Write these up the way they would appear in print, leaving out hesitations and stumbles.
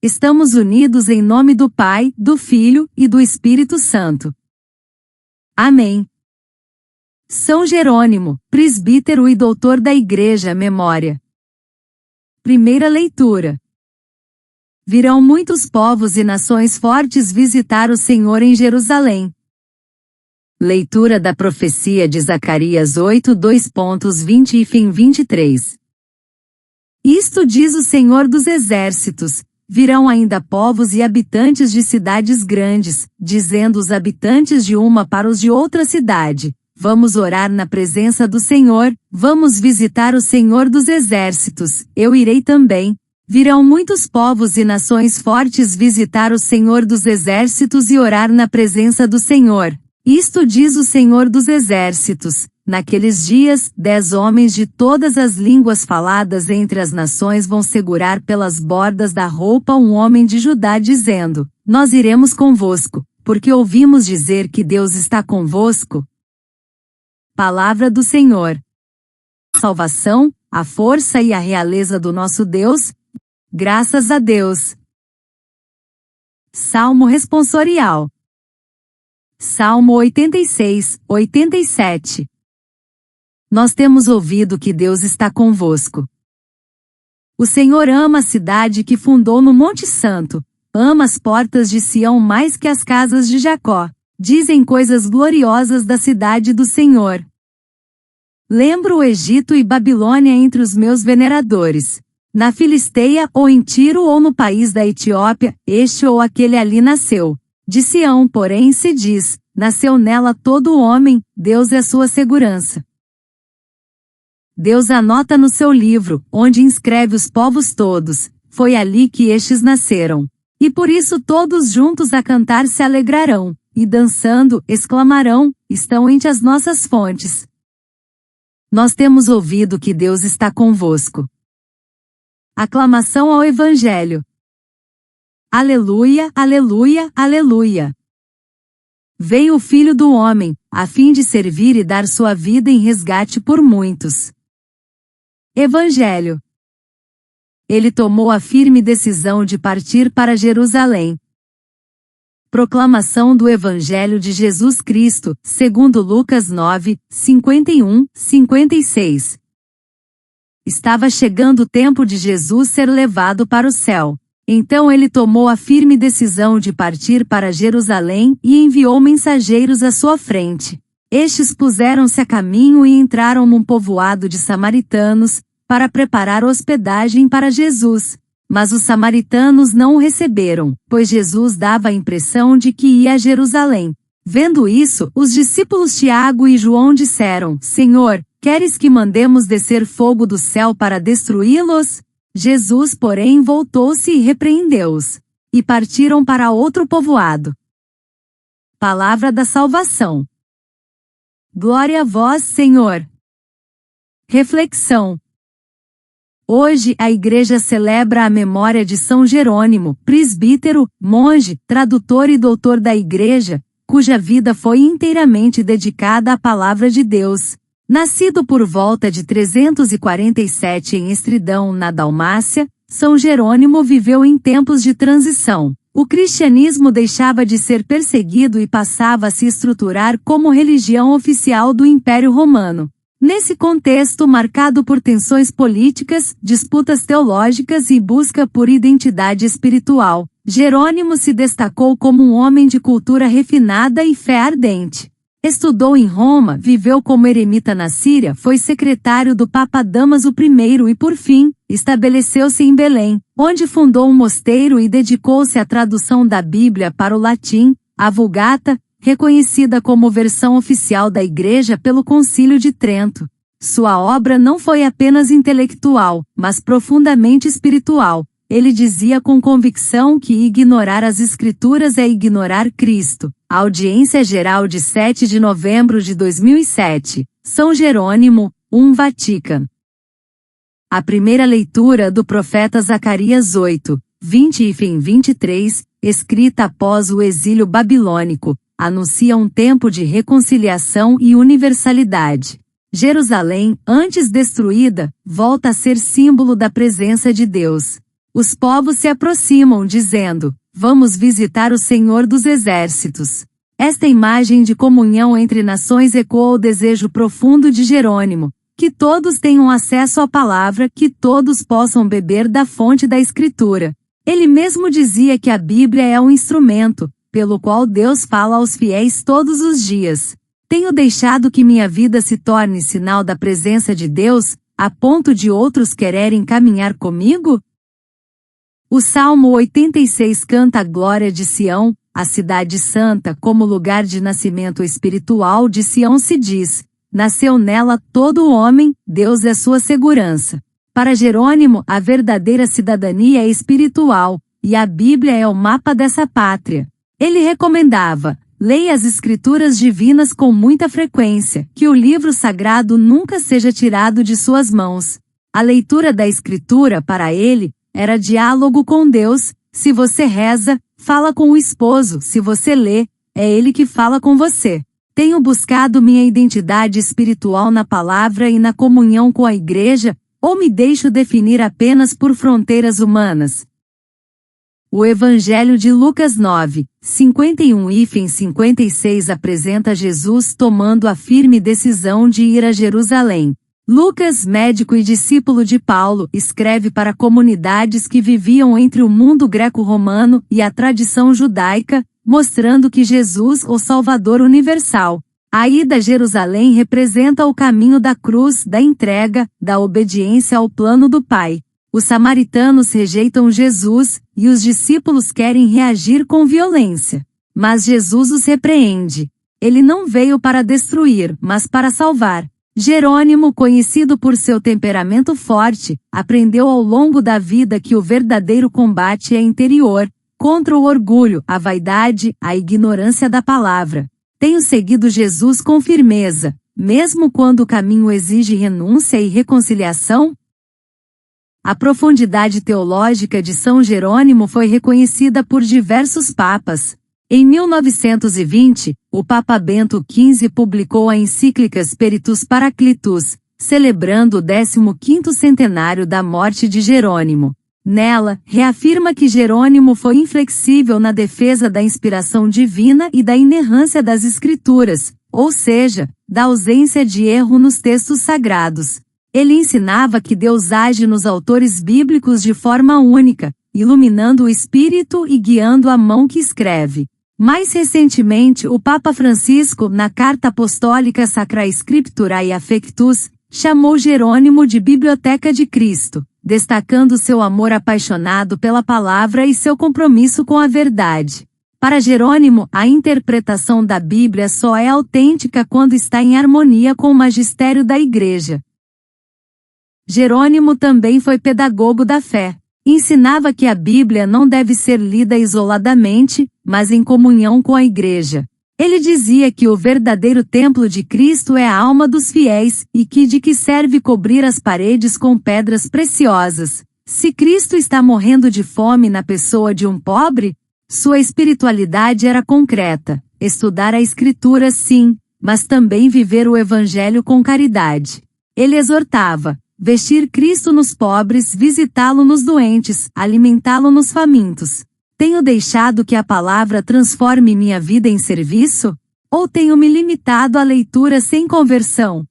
Estamos unidos em nome do Pai, do Filho e do Espírito Santo. Amém. São Jerônimo, presbítero e doutor da Igreja, memória. Primeira leitura. Virão muitos povos e nações fortes visitar o Senhor em Jerusalém. Leitura da profecia de Zacarias 8, 2.20 e fim 23. Isto diz o Senhor dos Exércitos: virão ainda povos e habitantes de cidades grandes, dizendo os habitantes de uma para os de outra cidade: vamos orar na presença do Senhor, vamos visitar o Senhor dos Exércitos, eu irei também. Virão muitos povos e nações fortes visitar o Senhor dos Exércitos e orar na presença do Senhor. Isto diz o Senhor dos Exércitos: naqueles dias, 10 homens de todas as línguas faladas entre as nações vão segurar pelas bordas da roupa um homem de Judá dizendo: nós iremos convosco, porque ouvimos dizer que Deus está convosco. Palavra do Senhor. Salvação, a força e a realeza do nosso Deus. Graças a Deus. Salmo responsorial. Salmo 86, 87. Nós temos ouvido que Deus está convosco. O Senhor ama a cidade que fundou no Monte Santo, ama as portas de Sião mais que as casas de Jacó. Dizem coisas gloriosas da cidade do Senhor. Lembro o Egito e Babilônia entre os meus veneradores. Na Filisteia, ou em Tiro ou no país da Etiópia, este ou aquele ali nasceu. De Sião, porém, se diz: nasceu nela todo homem, Deus é sua segurança. Deus anota no seu livro, onde inscreve os povos todos, foi ali que estes nasceram. E por isso todos juntos a cantar se alegrarão, e dançando, exclamarão: estão entre as nossas fontes. Nós temos ouvido que Deus está convosco. Aclamação ao Evangelho. Aleluia, aleluia, aleluia. Veio o Filho do Homem, a fim de servir e dar sua vida em resgate por muitos. Evangelho. Ele tomou a firme decisão de partir para Jerusalém. Proclamação do Evangelho de Jesus Cristo, segundo Lucas 9, 51, 56. Estava chegando o tempo de Jesus ser levado para o céu. Então ele tomou a firme decisão de partir para Jerusalém e enviou mensageiros à sua frente. Estes puseram-se a caminho e entraram num povoado de samaritanos, para preparar hospedagem para Jesus. Mas os samaritanos não o receberam, pois Jesus dava a impressão de que ia a Jerusalém. Vendo isso, os discípulos Tiago e João disseram: Senhor, queres que mandemos descer fogo do céu para destruí-los? Jesus, porém, voltou-se e repreendeu-os. E partiram para outro povoado. Palavra da salvação. Glória a vós, Senhor. Reflexão. Hoje, a Igreja celebra a memória de São Jerônimo, presbítero, monge, tradutor e doutor da Igreja, cuja vida foi inteiramente dedicada à Palavra de Deus. Nascido por volta de 347 em Estridão, na Dalmácia, São Jerônimo viveu em tempos de transição. O cristianismo deixava de ser perseguido e passava a se estruturar como religião oficial do Império Romano. Nesse contexto marcado por tensões políticas, disputas teológicas e busca por identidade espiritual, Jerônimo se destacou como um homem de cultura refinada e fé ardente. Estudou em Roma, viveu como eremita na Síria, foi secretário do Papa Damaso I e, por fim, estabeleceu-se em Belém, onde fundou um mosteiro e dedicou-se à tradução da Bíblia para o latim, a Vulgata, reconhecida como versão oficial da Igreja pelo Concílio de Trento. Sua obra não foi apenas intelectual, mas profundamente espiritual. Ele dizia com convicção que ignorar as Escrituras é ignorar Cristo. Audiência Geral de 7 de novembro de 2007. São Jerônimo, Vaticano. A primeira leitura do profeta Zacarias 8, 20 e fim 23, escrita após o exílio babilônico, anuncia um tempo de reconciliação e universalidade. Jerusalém, antes destruída, volta a ser símbolo da presença de Deus. Os povos se aproximam dizendo: vamos visitar o Senhor dos Exércitos. Esta imagem de comunhão entre nações ecoa o desejo profundo de Jerônimo, que todos tenham acesso à palavra, que todos possam beber da fonte da Escritura. Ele mesmo dizia que a Bíblia é um instrumento, pelo qual Deus fala aos fiéis todos os dias. Tenho deixado que minha vida se torne sinal da presença de Deus, a ponto de outros quererem caminhar comigo? O Salmo 86 canta a glória de Sião, a cidade santa, como lugar de nascimento espiritual de Sião se diz: nasceu nela todo o homem, Deus é sua segurança. Para Jerônimo, a verdadeira cidadania é espiritual, e a Bíblia é o mapa dessa pátria. Ele recomendava: leia as Escrituras divinas com muita frequência, que o livro sagrado nunca seja tirado de suas mãos. A leitura da Escritura, para ele, era diálogo com Deus. Se você reza, fala com o esposo. Se você lê, é ele que fala com você. Tenho buscado minha identidade espiritual na palavra e na comunhão com a igreja, ou me deixo definir apenas por fronteiras humanas? O Evangelho de Lucas 9, 51-56 apresenta Jesus tomando a firme decisão de ir a Jerusalém. Lucas, médico e discípulo de Paulo, escreve para comunidades que viviam entre o mundo greco-romano e a tradição judaica, mostrando que Jesus, o Salvador universal. A ida a Jerusalém representa o caminho da cruz, da entrega, da obediência ao plano do Pai. Os samaritanos rejeitam Jesus, e os discípulos querem reagir com violência. Mas Jesus os repreende. Ele não veio para destruir, mas para salvar. Jerônimo, conhecido por seu temperamento forte, aprendeu ao longo da vida que o verdadeiro combate é interior, contra o orgulho, a vaidade, a ignorância da palavra. Tenho seguido Jesus com firmeza, mesmo quando o caminho exige renúncia e reconciliação? A profundidade teológica de São Jerônimo foi reconhecida por diversos papas. Em 1920, o Papa Bento XV publicou a encíclica Spiritus Paraclitus, celebrando o 15º centenário da morte de Jerônimo. Nela, reafirma que Jerônimo foi inflexível na defesa da inspiração divina e da inerrância das Escrituras, ou seja, da ausência de erro nos textos sagrados. Ele ensinava que Deus age nos autores bíblicos de forma única, iluminando o espírito e guiando a mão que escreve. Mais recentemente, o Papa Francisco, na Carta Apostólica Sacrae Scripturae Affectus, chamou Jerônimo de Biblioteca de Cristo, destacando seu amor apaixonado pela palavra e seu compromisso com a verdade. Para Jerônimo, a interpretação da Bíblia só é autêntica quando está em harmonia com o magistério da Igreja. Jerônimo também foi pedagogo da fé. Ensinava que a Bíblia não deve ser lida isoladamente, mas em comunhão com a Igreja. Ele dizia que o verdadeiro templo de Cristo é a alma dos fiéis, e que de que serve cobrir as paredes com pedras preciosas. Se Cristo está morrendo de fome na pessoa de um pobre, sua espiritualidade era concreta. Estudar a Escritura sim, mas também viver o Evangelho com caridade. Ele exortava: vestir Cristo nos pobres, visitá-lo nos doentes, alimentá-lo nos famintos. Tenho deixado que a palavra transforme minha vida em serviço? Ou tenho me limitado à leitura sem conversão?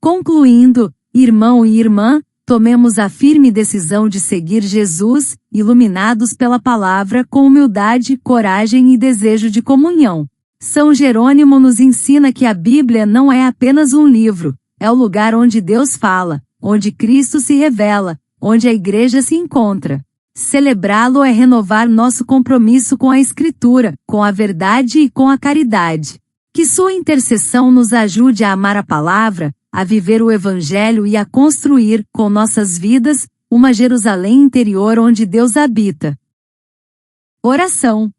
Concluindo, irmão e irmã, tomemos a firme decisão de seguir Jesus, iluminados pela palavra com humildade, coragem e desejo de comunhão. São Jerônimo nos ensina que a Bíblia não é apenas um livro, é o lugar onde Deus fala, onde Cristo se revela, onde a Igreja se encontra. Celebrá-lo é renovar nosso compromisso com a Escritura, com a verdade e com a caridade. Que sua intercessão nos ajude a amar a palavra, a viver o Evangelho e a construir, com nossas vidas, uma Jerusalém interior onde Deus habita. Oração.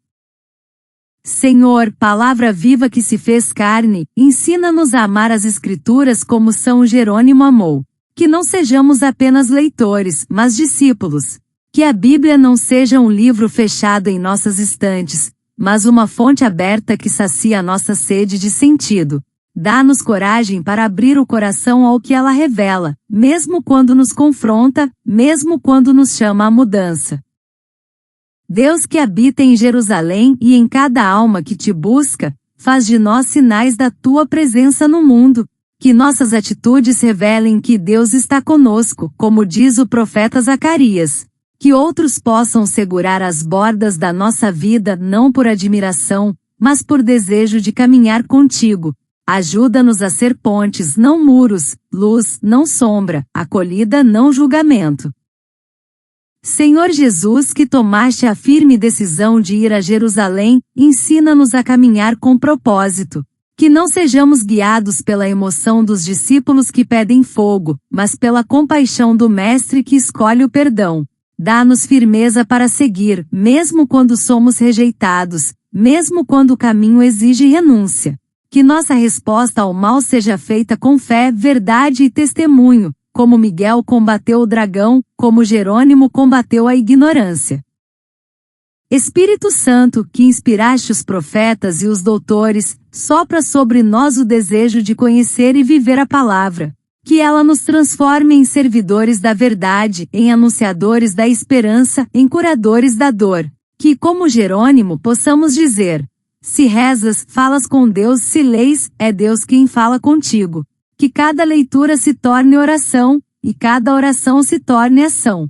Senhor, palavra viva que se fez carne, ensina-nos a amar as Escrituras como São Jerônimo amou. Que não sejamos apenas leitores, mas discípulos. Que a Bíblia não seja um livro fechado em nossas estantes, mas uma fonte aberta que sacia a nossa sede de sentido. Dá-nos coragem para abrir o coração ao que ela revela, mesmo quando nos confronta, mesmo quando nos chama à mudança. Deus que habita em Jerusalém e em cada alma que te busca, faz de nós sinais da tua presença no mundo. Que nossas atitudes revelem que Deus está conosco, como diz o profeta Zacarias. Que outros possam segurar as bordas da nossa vida não por admiração, mas por desejo de caminhar contigo. Ajuda-nos a ser pontes, não muros, luz, não sombra, acolhida, não julgamento. Senhor Jesus, que tomaste a firme decisão de ir a Jerusalém, ensina-nos a caminhar com propósito. Que não sejamos guiados pela emoção dos discípulos que pedem fogo, mas pela compaixão do Mestre que escolhe o perdão. Dá-nos firmeza para seguir, mesmo quando somos rejeitados, mesmo quando o caminho exige renúncia. Que nossa resposta ao mal seja feita com fé, verdade e testemunho, como Miguel combateu o dragão, como Jerônimo combateu a ignorância. Espírito Santo, que inspiraste os profetas e os doutores, sopra sobre nós o desejo de conhecer e viver a palavra. Que ela nos transforme em servidores da verdade, em anunciadores da esperança, em curadores da dor. Que, como Jerônimo, possamos dizer: se rezas, falas com Deus, se leis, é Deus quem fala contigo. Que cada leitura se torne oração, e cada oração se torne ação.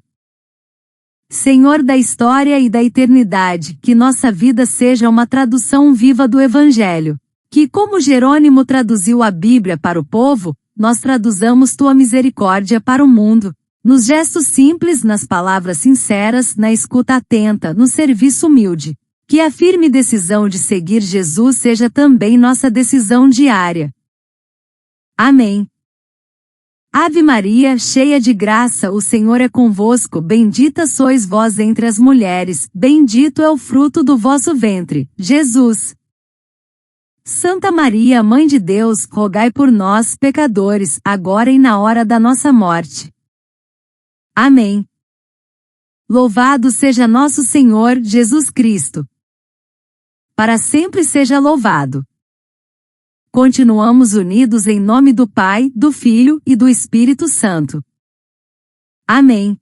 Senhor da história e da eternidade, que nossa vida seja uma tradução viva do Evangelho. Que, como Jerônimo traduziu a Bíblia para o povo, nós traduzamos tua misericórdia para o mundo. Nos gestos simples, nas palavras sinceras, na escuta atenta, no serviço humilde. Que a firme decisão de seguir Jesus seja também nossa decisão diária. Amém. Ave Maria, cheia de graça, o Senhor é convosco, bendita sois vós entre as mulheres, bendito é o fruto do vosso ventre, Jesus. Santa Maria, Mãe de Deus, rogai por nós, pecadores, agora e na hora da nossa morte. Amém. Louvado seja nosso Senhor Jesus Cristo. Para sempre seja louvado. Continuamos unidos em nome do Pai, do Filho e do Espírito Santo. Amém.